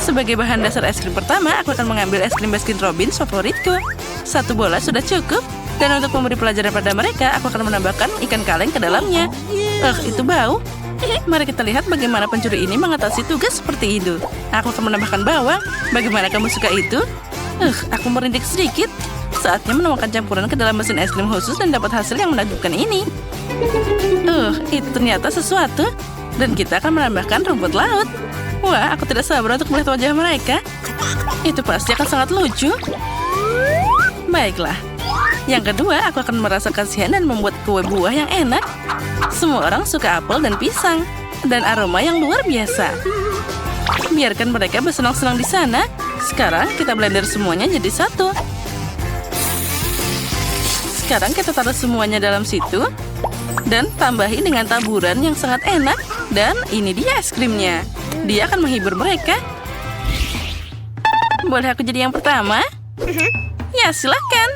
Sebagai bahan dasar es krim pertama, aku akan mengambil es krim Baskin Robbins favoritku. 1 bola sudah cukup. Dan untuk memberi pelajaran pada mereka, aku akan menambahkan ikan kaleng ke dalamnya. Itu bau. Mari kita lihat bagaimana pencuri ini mengatasi tugas seperti itu. Aku akan menambahkan bawang. Bagaimana kamu suka itu? Aku merindik sedikit. Saatnya menuangkan campuran ke dalam mesin es krim khusus dan dapat hasil yang menakjubkan ini. Itu ternyata sesuatu. Dan kita akan menambahkan rumput laut. Wah, aku tidak sabar untuk melihat wajah mereka. Itu pasti akan sangat lucu. Baiklah. Yang kedua, aku akan merasa kasihan dan membuat kue buah yang enak. Semua orang suka apel dan pisang. Dan aroma yang luar biasa. Biarkan mereka bersenang-senang di sana. Sekarang kita blender semuanya jadi satu. Sekarang kita taruh semuanya dalam situ. Dan tambahi dengan taburan yang sangat enak. Dan ini dia es krimnya. Dia akan menghibur mereka. Boleh aku jadi yang pertama? Ya, silakan.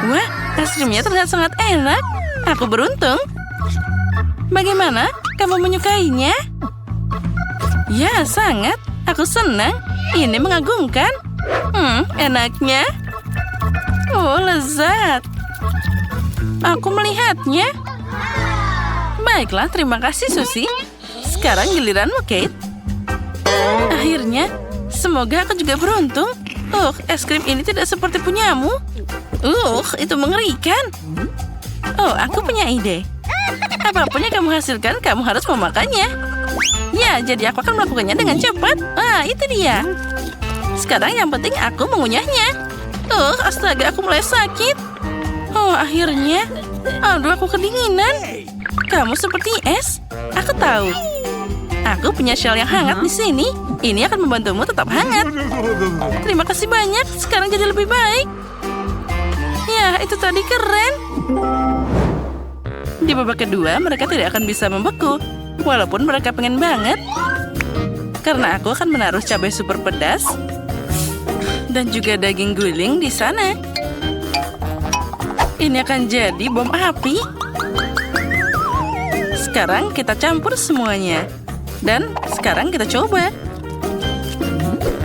Wah, es krimnya terlihat sangat enak. Aku beruntung. Bagaimana? Kamu menyukainya? Ya, sangat. Aku senang. Ini mengagumkan. Enaknya. Oh, lezat. Aku melihatnya. Baiklah, terima kasih, Susie. Sekarang giliranmu, Kate. Akhirnya, semoga aku juga beruntung. Es krim ini tidak seperti punyamu. Itu mengerikan. Aku punya ide. Apapun yang kamu hasilkan, kamu harus memakannya. Ya, jadi aku akan melakukannya dengan cepat. Itu dia. Sekarang yang penting aku mengunyahnya. Astaga, aku mulai sakit. Akhirnya. Aduh, aku kedinginan. Kamu seperti es. Aku tahu. Aku punya shell yang hangat di sini. Ini akan membantumu tetap hangat. Terima kasih banyak. Sekarang jadi lebih baik. Ya, itu tadi keren. Di babak kedua, mereka tidak akan bisa membeku. Walaupun mereka pengen banget. Karena aku akan menaruh cabai super pedas. Dan juga daging guling di sana. Ini akan jadi bom api. Sekarang kita campur semuanya. Dan sekarang kita coba.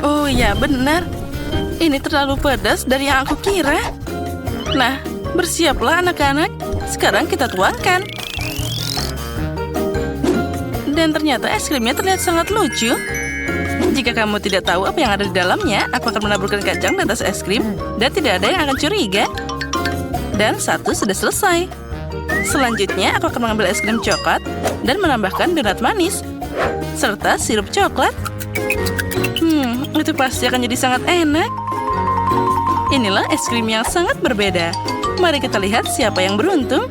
Oh ya, benar. Ini terlalu pedas dari yang aku kira. Nah, bersiaplah anak-anak. Sekarang kita tuangkan. Dan ternyata es krimnya terlihat sangat lucu. Jika kamu tidak tahu apa yang ada di dalamnya, aku akan menaburkan kacang di atas es krim. Dan tidak ada yang akan curiga. Dan satu sudah selesai. Selanjutnya, aku akan mengambil es krim coklat dan menambahkan donat manis. Serta sirup coklat. Itu pasti akan jadi sangat enak. Inilah es krim yang sangat berbeda. Mari kita lihat siapa yang beruntung.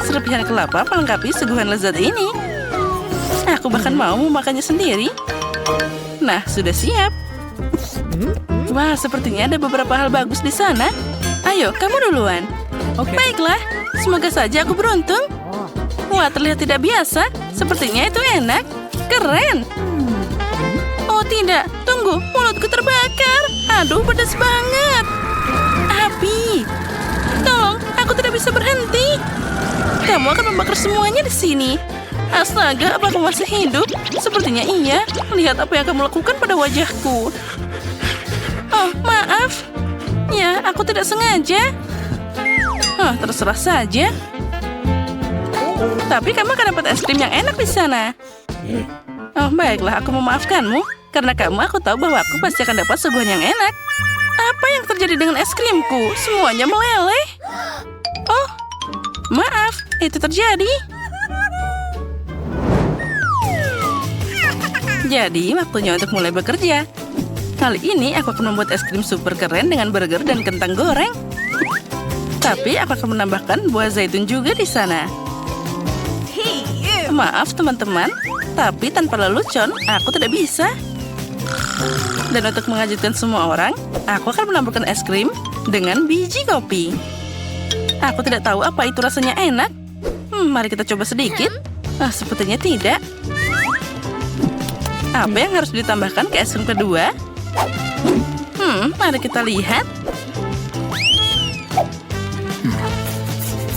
Serpihan kelapa melengkapi suguhan lezat ini. Aku bahkan mau memakannya sendiri. Nah, sudah siap. Wah, sepertinya ada beberapa hal bagus di sana. Ayo, kamu duluan. Baiklah, semoga saja aku beruntung. Wah, terlihat tidak biasa. Sepertinya itu enak. Keren. Oh tidak, tunggu, mulutku terbakar. Aduh, pedas banget. Api. Tolong, aku tidak bisa berhenti. Kamu akan membakar semuanya di sini. Astaga, apa aku masih hidup? Sepertinya iya. Lihat apa yang kamu lakukan pada wajahku. Oh, maaf. Ya, aku tidak sengaja. Terserah saja. Tapi kamu akan dapat es krim yang enak di sana. Oh, baiklah, aku memaafkanmu. Karena kamu, aku tahu bahwa aku pasti akan dapat suguhan yang enak. Apa yang terjadi dengan es krimku? Semuanya meleleh. Oh, maaf, itu terjadi. Jadi, waktunya untuk mulai bekerja. Kali ini aku akan membuat es krim super keren dengan burger dan kentang goreng. Tapi aku akan menambahkan buah zaitun juga di sana. Maaf teman-teman, tapi tanpa lelucon aku tidak bisa. Dan untuk mengejutkan semua orang, aku akan menambahkan es krim dengan biji kopi. Aku tidak tahu apa itu rasanya enak. Mari kita coba sedikit. Sepertinya tidak. Apa yang harus ditambahkan ke es krim kedua? Mari kita lihat.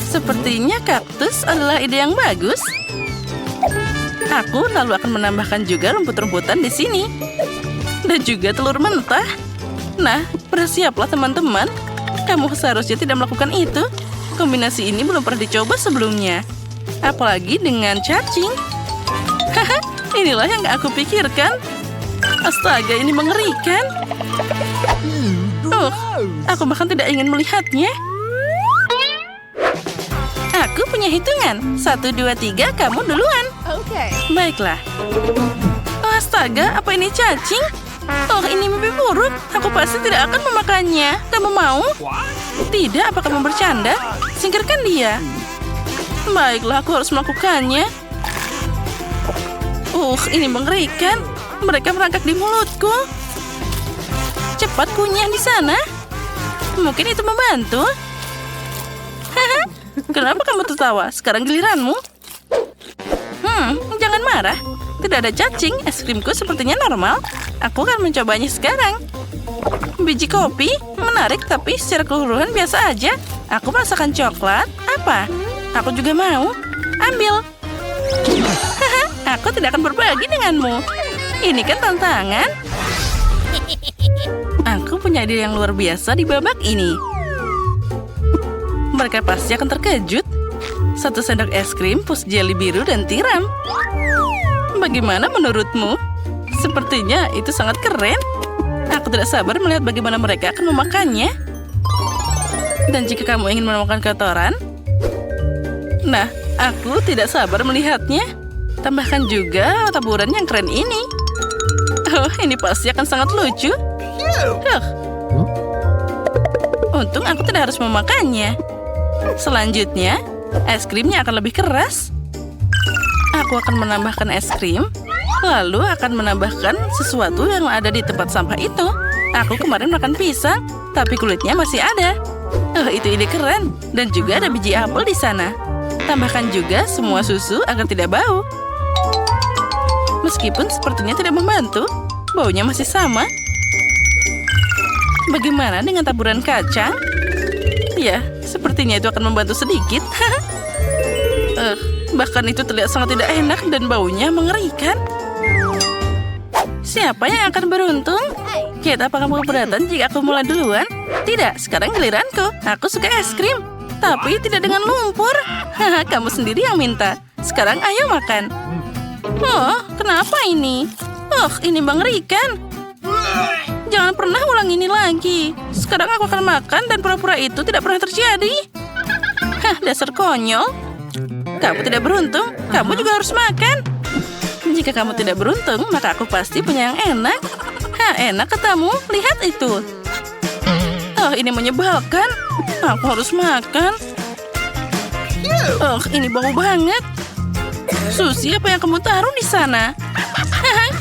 Sepertinya kaktus adalah ide yang bagus. Aku lalu akan menambahkan juga rumput-rumputan di sini. Dan juga telur mentah. Nah, bersiaplah teman-teman. Kamu seharusnya tidak melakukan itu. Kombinasi ini belum pernah dicoba sebelumnya. Apalagi dengan cacing. Haha, inilah yang gak aku pikirkan. Astaga, ini mengerikan. Aku bahkan tidak ingin melihatnya. Aku punya hitungan. 1, 2, 3, kamu duluan. Okay. Baiklah. Oh, astaga, apa ini cacing? Oh, ini mimpi buruk. Aku pasti tidak akan memakannya. Kamu mau? Tidak, apa kamu bercanda? Singkirkan dia. Baiklah, aku harus melakukannya. Ini mengerikan. Mereka merangkak di mulutku. Cepat kunyah di sana. Mungkin itu membantu. Haha, kenapa kamu tertawa? Sekarang giliranmu. Jangan marah. Tidak ada cacing. Es krimku sepertinya normal. Aku akan mencobanya sekarang. Biji kopi, menarik tapi secara keseluruhan biasa aja. Aku merasakan coklat. Apa? Aku juga mau. Ambil. Haha, aku tidak akan berbagi denganmu. Ini kan tantangan. Aku punya ide yang luar biasa di babak ini. Mereka pasti akan terkejut. 1 sendok es krim, pus jeli biru, dan tiram. Bagaimana menurutmu? Sepertinya itu sangat keren. Aku tidak sabar melihat bagaimana mereka akan memakannya. Dan jika kamu ingin menemukan kotoran, nah, aku tidak sabar melihatnya. Tambahkan juga taburan yang keren ini. Oh, ini pasti akan sangat lucu. Untung aku tidak harus memakannya. Selanjutnya, es krimnya akan lebih keras. Aku akan menambahkan es krim, lalu akan menambahkan sesuatu yang ada di tempat sampah itu. Aku kemarin makan pisang, tapi kulitnya masih ada. Itu ide keren. Dan juga ada biji apel di sana. Tambahkan juga semua susu agar tidak bau. Meskipun sepertinya tidak membantu, baunya masih sama. Bagaimana dengan taburan kacang? Ya, sepertinya itu akan membantu sedikit. Bahkan itu terlihat sangat tidak enak dan baunya mengerikan. Siapa yang akan beruntung? Kate, apa kamu keberatan jika aku mulai duluan? Tidak, sekarang giliranku. Aku suka es krim, tapi tidak dengan lumpur. Kamu sendiri yang minta. Sekarang ayo makan. Oh, kenapa ini? Ini mengerikan. Jangan pernah ulang ini lagi. Sekarang aku akan makan dan pura-pura itu tidak pernah terjadi. Dasar konyol. Kamu tidak beruntung, kamu juga harus makan. Jika kamu tidak beruntung, maka aku pasti punya yang enak. Enak katamu, lihat itu. Ini menyebalkan. Aku harus makan. Ini bau banget. Susi, apa yang kamu taruh di sana?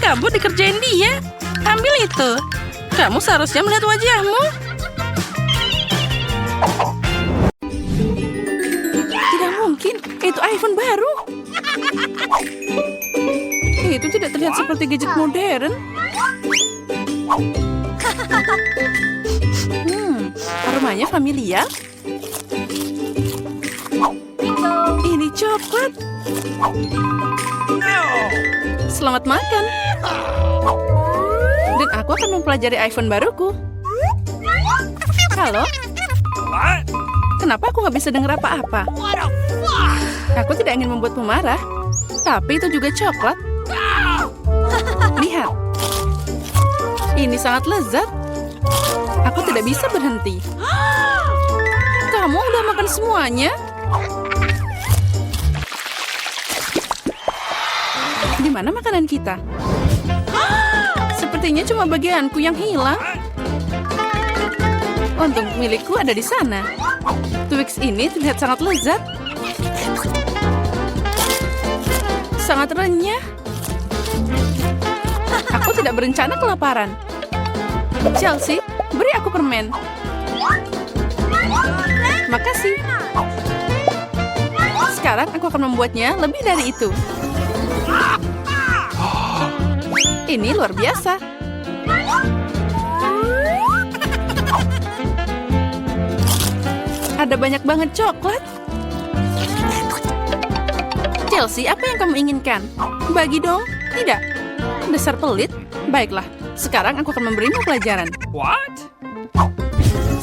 Kamu dikerjain dia. Ambil itu. Kamu seharusnya melihat wajahmu. Tidak mungkin, itu iPhone baru. Itu tidak terlihat seperti gadget modern. Aromanya familiar. Ini coklat. Selamat makan. Dan aku akan mempelajari iPhone baruku. Halo? Kenapa aku nggak bisa dengar apa-apa? Aku tidak ingin membuatmu marah. Tapi itu juga coklat. Lihat. Ini sangat lezat. Aku tidak bisa berhenti. Kamu udah makan semuanya? Di mana makanan kita? Sepertinya cuma bagianku yang hilang. Untung milikku ada di sana. Twix ini terlihat sangat lezat. Sangat renyah. Aku tidak berencana kelaparan. Chelsea, beri aku permen. Makasih. Sekarang aku akan membuatnya lebih dari itu. Ini luar biasa. Ada banyak banget coklat. Chelsea, apa yang kamu inginkan? Bagi dong. Tidak. Dasar pelit. Baiklah, Sekarang aku akan memberimu pelajaran. What?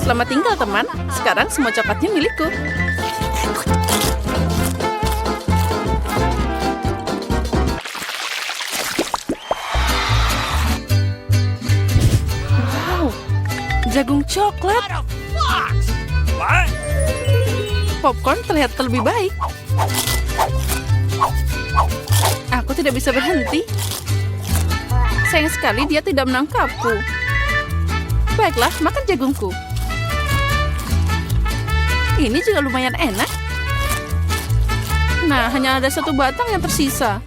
Selamat tinggal, teman. Sekarang semua coklatnya milikku. Wow, jagung coklat. What? Popcorn terlihat lebih baik. Aku tidak bisa berhenti. Sayang sekali dia tidak menangkapku. Baiklah, makan jagungku. Ini juga lumayan enak. Nah, hanya ada satu batang yang tersisa.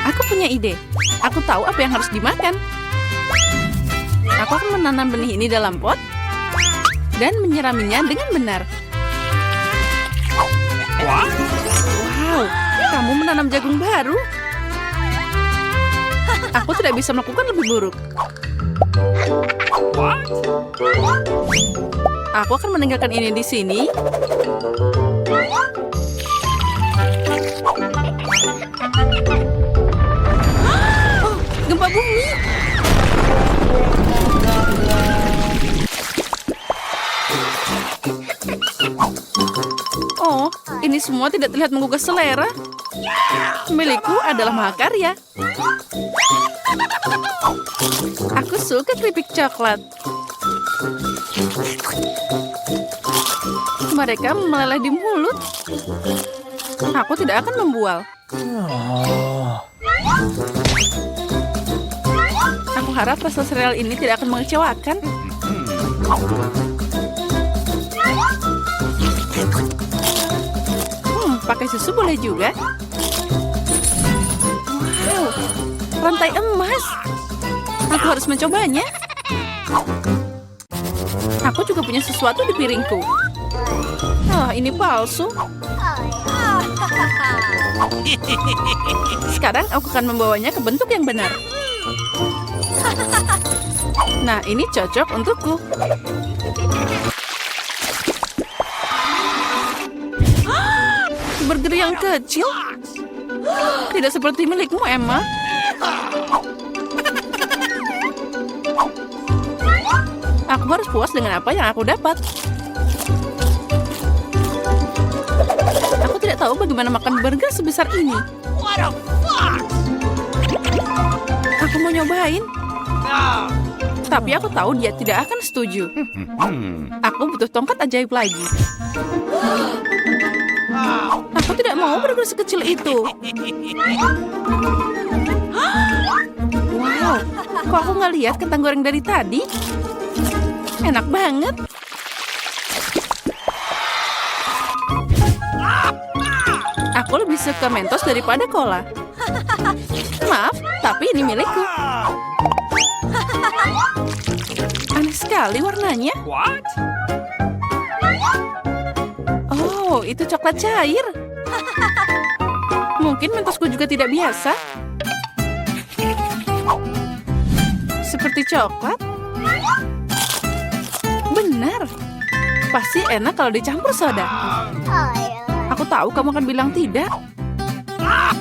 Aku punya ide. Aku tahu apa yang harus dimakan. Aku akan menanam benih ini dalam pot dan menyiraminya dengan benar. What? Wow, kamu menanam jagung baru. Aku tidak bisa melakukan lebih buruk. What? Aku akan meninggalkan ini di sini. Oh, gempa bumi. Oh, ini semua tidak terlihat menggugah selera. Milikku adalah mahakarya. Aku suka keripik coklat. Mereka meleleh di mulut. Aku tidak akan membual. Aku harap rasa sereal ini tidak akan mengecewakan. Pakai susu boleh juga. Wow, rantai emas. Aku harus mencobanya. Aku juga punya sesuatu di piringku. Ah, ini palsu. Sekarang aku akan membawanya ke bentuk yang benar. Nah, ini cocok untukku. Burger yang kecil? Tidak seperti milikmu, Emma. Aku harus puas dengan apa yang aku dapat. Aku tidak tahu bagaimana makan burger sebesar ini. What the fuck? Aku mau nyobain. Tapi aku tahu dia tidak akan setuju. Aku butuh tongkat ajaib lagi. Aku tidak mau burger sekecil itu. Wow, kok aku nggak lihat kentang goreng dari tadi? Enak banget. Aku lebih suka Mentos daripada cola. Maaf, tapi ini milikku. Aneh sekali warnanya. What? Oh, itu coklat cair. Mungkin Mentosku juga tidak biasa. Seperti coklat. Benar. Pasti enak kalau dicampur soda. Aku tahu kamu akan bilang tidak.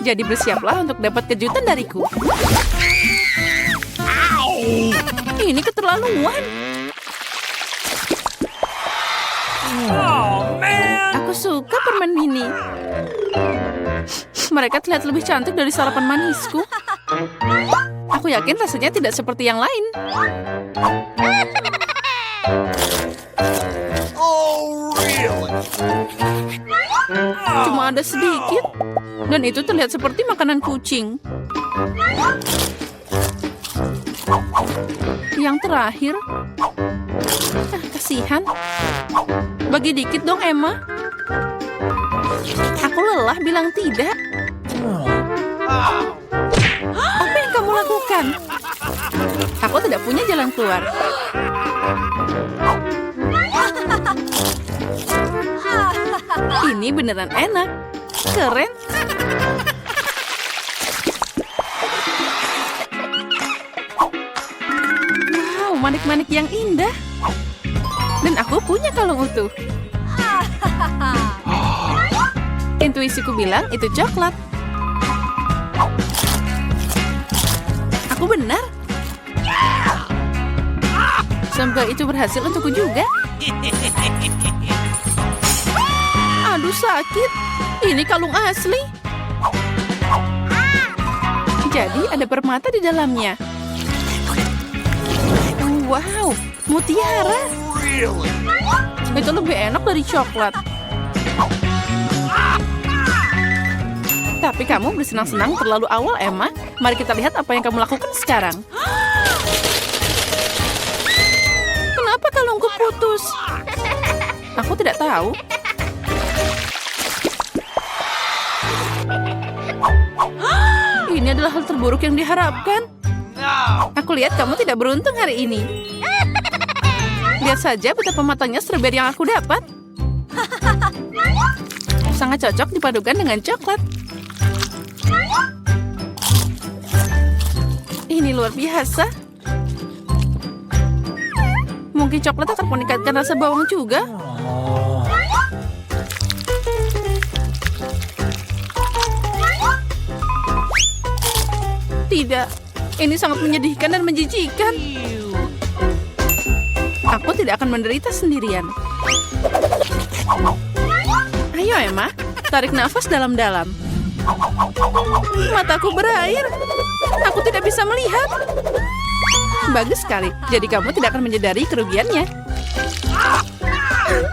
Jadi bersiaplah untuk dapat kejutan dariku. Ini keterlaluan. Oh, man. Aku suka permen mini. Mereka terlihat lebih cantik dari sarapan manisku. Aku yakin rasanya tidak seperti yang lain. Oh, really? Cuma ada sedikit. Dan itu terlihat seperti makanan kucing. Yang terakhir. Kasihan. Bagi dikit dong, Emma. Aku lelah bilang tidak. Apa yang kamu lakukan? Aku tidak punya jalan keluar. Ini beneran enak. Keren. Wow, manik-manik yang indah. Dan aku punya kalung utuh. Intuisiku bilang itu coklat. Aku benar. Semoga itu berhasil untukku juga. Aduh, sakit. Ini kalung asli. Jadi ada permata di dalamnya. Wow, mutiara. Really? Itu lebih enak dari coklat. Tapi kamu bersenang-senang terlalu awal, Emma. Mari kita lihat apa yang kamu lakukan sekarang. Kenapa kalungku putus? Aku tidak tahu. Ini adalah hal terburuk yang diharapkan. No. Aku lihat kamu tidak beruntung hari ini. Lihat saja betapa matangnya strawberry yang aku dapat. Sangat cocok dipadukan dengan coklat. Ini luar biasa. Mungkin coklat akan meningkatkan rasa bawang juga. Tidak, ini sangat menyedihkan dan menjijikkan. Aku tidak akan menderita sendirian. Ayo, Emma, tarik nafas dalam-dalam. Mataku berair. Aku tidak bisa melihat. Bagus sekali. Jadi kamu tidak akan menyadari kerugiannya.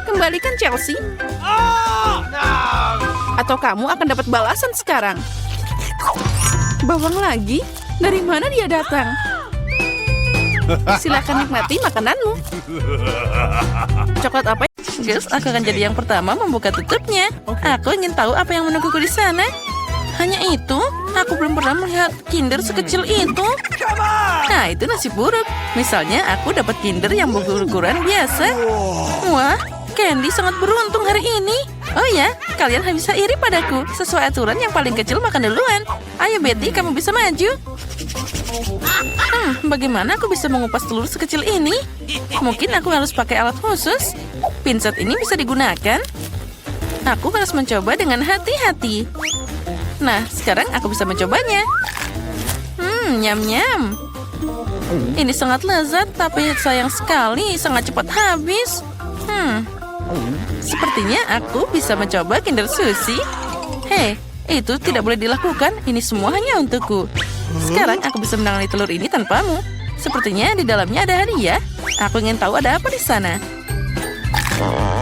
Kembalikan Chelsea. Oh, no. Atau kamu akan dapat balasan sekarang. Bawang lagi? Dari mana dia datang? Silakan nikmati makananmu. Coklat apa? Gus, aku akan jadi yang pertama membuka tutupnya. Aku ingin tahu apa yang menungguku di sana. Hanya itu? Aku belum pernah melihat Kinder sekecil itu. Come on. Nah, itu nasib buruk. Misalnya, aku dapat Kinder yang berukuran biasa. Wah, Candy sangat beruntung hari ini. Oh ya, kalian bisa iri padaku. Sesuai aturan yang paling kecil makan duluan. Ayo Betty, kamu bisa maju. Bagaimana aku bisa mengupas telur sekecil ini? Mungkin aku harus pakai alat khusus. Pinset ini bisa digunakan. Aku harus mencoba dengan hati-hati. Nah, sekarang aku bisa mencobanya. Nyam-nyam. Ini sangat lezat, tapi sayang sekali sangat cepat habis. Sepertinya aku bisa mencoba Kinder Sushi. Hei, itu tidak boleh dilakukan. Ini semua hanya untukku. Sekarang aku bisa menangani telur ini tanpamu. Sepertinya di dalamnya ada hadiah. Aku ingin tahu ada apa di sana.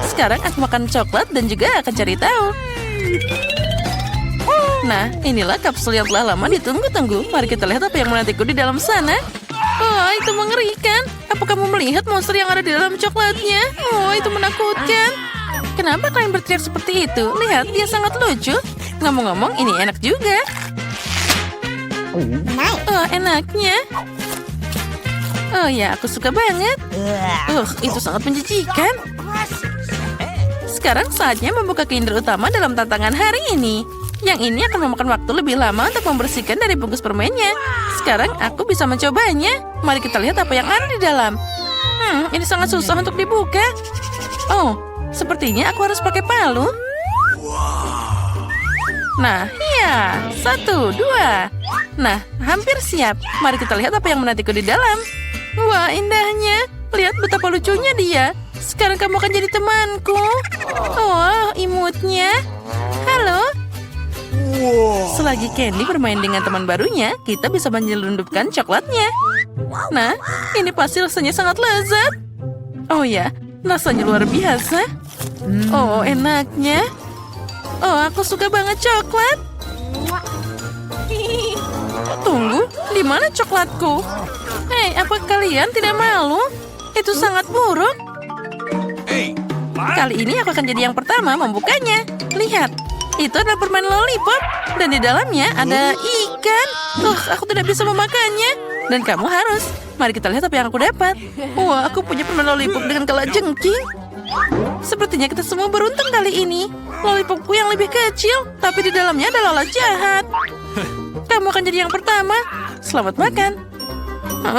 Sekarang aku makan coklat dan juga akan cari tahu. Nah, inilah kapsul yang telah lama ditunggu-tunggu. Mari kita lihat apa yang menantiku di dalam sana. Oh, itu mengerikan. Apa kamu melihat monster yang ada di dalam coklatnya? Oh, itu menakutkan. Kenapa kalian berteriak seperti itu? Lihat, dia sangat lucu. Ngomong-ngomong, ini enak juga. Oh, enaknya. Oh ya, aku suka banget. Itu sangat menjijikan. Sekarang saatnya membuka Kinder utama dalam tantangan hari ini. Yang ini akan memakan waktu lebih lama untuk membersihkan dari bungkus permennya. Sekarang aku bisa mencobanya. Mari kita lihat apa yang ada di dalam. Ini sangat susah untuk dibuka. Oh, sepertinya aku harus pakai palu. Nah, ya. 1, 2. Nah, hampir siap. Mari kita lihat apa yang menantiku di dalam. Wah, indahnya. Lihat betapa lucunya dia. Sekarang kamu akan jadi temanku. Oh, imutnya. Halo. Selagi Candy bermain dengan teman barunya, kita bisa menyelundupkan coklatnya. Nah, ini pasti rasanya sangat lezat. Oh ya, rasanya luar biasa. Oh, enaknya. Oh, aku suka banget coklat. Tunggu, di mana coklatku? Hei, apa kalian tidak malu? Itu sangat buruk. Hey, what? Kali ini aku akan jadi yang pertama membukanya. Lihat, itu adalah permen lollipop. Dan di dalamnya ada ikan. Aku tidak bisa memakannya. Dan kamu harus. Mari kita lihat apa yang aku dapat. Wah, aku punya permen lollipop dengan kalajengking. Sepertinya kita semua beruntung kali ini. Lollipopku yang lebih kecil, tapi di dalamnya ada lalat jahat. Kamu akan jadi yang pertama. Selamat makan.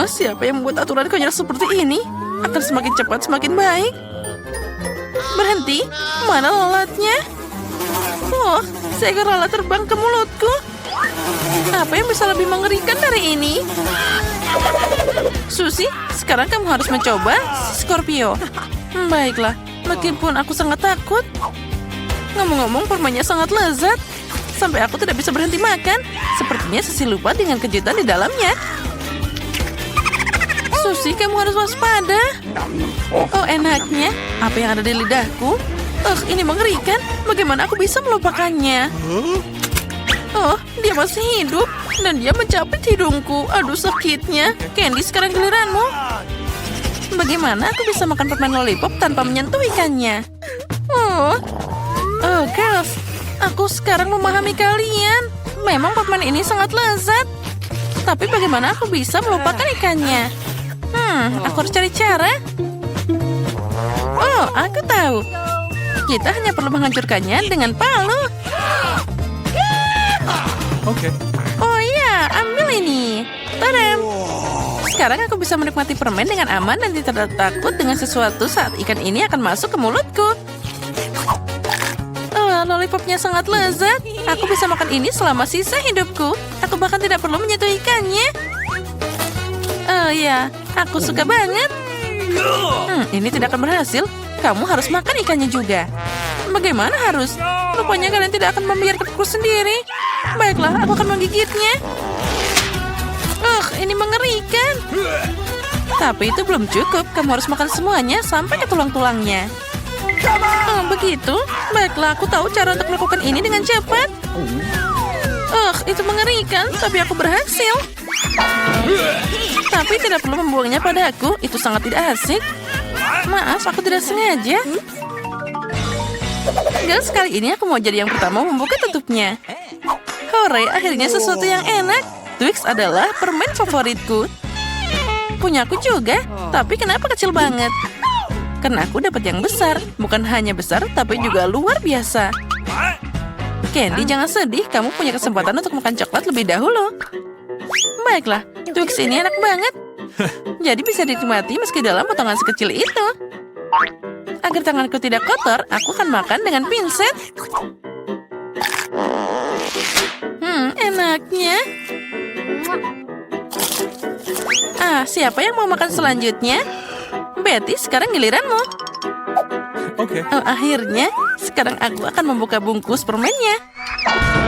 Siapa yang membuat aturan konyol seperti ini? Akan semakin cepat semakin baik. Berhenti. Mana lalatnya? Oh, seekor lalat terbang ke mulutku. Apa yang bisa lebih mengerikan dari ini? Susi, sekarang kamu harus mencoba si Scorpio. Baiklah, meskipun aku sangat takut. Ngomong-ngomong, permennya sangat lezat. Sampai aku tidak bisa berhenti makan. Sepertinya Susi lupa dengan kejutan di dalamnya. Susi, kamu harus waspada. Oh, enaknya. Apa yang ada di lidahku? Ini mengerikan. Bagaimana aku bisa melupakannya? Oh, dia masih hidup. Dan dia mencapit hidungku. Aduh, sakitnya. Candy, sekarang giliranmu. Bagaimana aku bisa makan permen lollipop tanpa menyentuh ikannya? Oh, girls. Aku sekarang memahami kalian. Memang permen ini sangat lezat. Tapi bagaimana aku bisa melupakan ikannya? Aku harus cari cara. Oh, aku tahu. Kita hanya perlu menghancurkannya dengan palu. Okay. Oh iya, ambil ini. Tadam. Sekarang aku bisa menikmati permen dengan aman dan tidak takut dengan sesuatu saat ikan ini akan masuk ke mulutku. Lollipopnya sangat lezat. Aku bisa makan ini selama sisa hidupku. Aku bahkan tidak perlu menyentuh ikannya. Oh ya, aku suka banget. Ini tidak akan berhasil. Kamu harus makan ikannya juga. Bagaimana harus? Rupanya kalian tidak akan membiarkanku sendiri. Baiklah, aku akan menggigitnya. Ini mengerikan. Tapi itu belum cukup. Kamu harus makan semuanya sampai ke tulang-tulangnya. Oh, begitu? Baiklah, aku tahu cara untuk melakukan ini dengan cepat. Itu mengerikan, tapi aku berhasil. Tapi tidak perlu membuangnya padaku. Itu sangat tidak asik. Maaf, aku tidak sengaja. Guys, kali ini aku mau jadi yang pertama membuka tutupnya. Hore, akhirnya sesuatu yang enak. Twix adalah permen favoritku. Punyaku juga, tapi kenapa kecil banget? Karena aku dapat yang besar. Bukan hanya besar, tapi juga luar biasa. Candy, jangan sedih. Kamu punya kesempatan untuk makan coklat lebih dahulu. Baiklah, Twix ini enak banget. Jadi bisa dinikmati meski dalam potongan sekecil itu. Agar tanganku tidak kotor, aku akan makan dengan pinset. Enaknya. Siapa yang mau makan selanjutnya? Betty, sekarang giliranmu. Okay. Akhirnya, sekarang aku akan membuka bungkus permennya.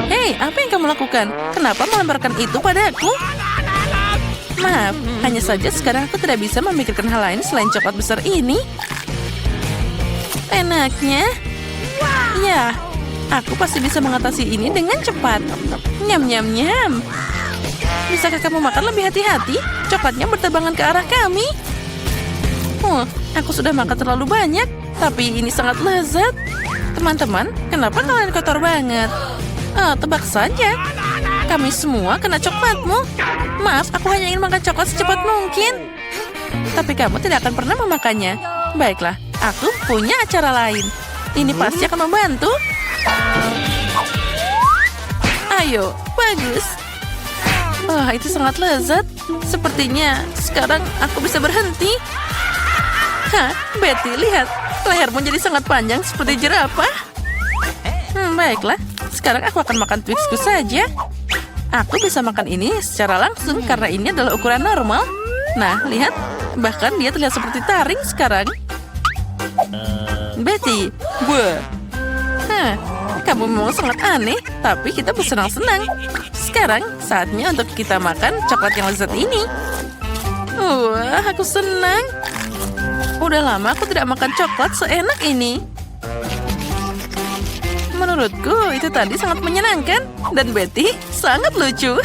Hei, apa yang kamu lakukan? Kenapa melemparkan itu padaku? Maaf, hanya saja sekarang aku tidak bisa memikirkan hal lain selain coklat besar ini. Enaknya. Ya, aku pasti bisa mengatasi ini dengan cepat. Nyam, nyam, nyam. Bisakah kamu makan lebih hati-hati? Coklatnya berterbangan ke arah kami. Aku sudah makan terlalu banyak, tapi ini sangat lezat. Teman-teman, kenapa kalian kotor banget? Tebak saja. Kami semua kena coklatmu. Maaf, aku hanya ingin makan coklat secepat mungkin. Tapi kamu tidak akan pernah memakannya. Baiklah, aku punya acara lain. Ini pasti akan membantu. Ayo, bagus. Itu sangat lezat. Sepertinya sekarang aku bisa berhenti. Betty, lihat. Lehermu jadi sangat panjang seperti jerapah. Baiklah. Sekarang aku akan makan Twixku saja. Aku bisa makan ini secara langsung karena ini adalah ukuran normal. Nah, lihat. Bahkan dia terlihat seperti taring sekarang. Betty, kamu memang sangat aneh, tapi kita bersenang-senang. Sekarang saatnya untuk kita makan coklat yang lezat ini. Aku senang. Udah lama aku tidak makan coklat seenak ini. Menurutku itu tadi sangat menyenangkan. Dan Betty sangat lucu.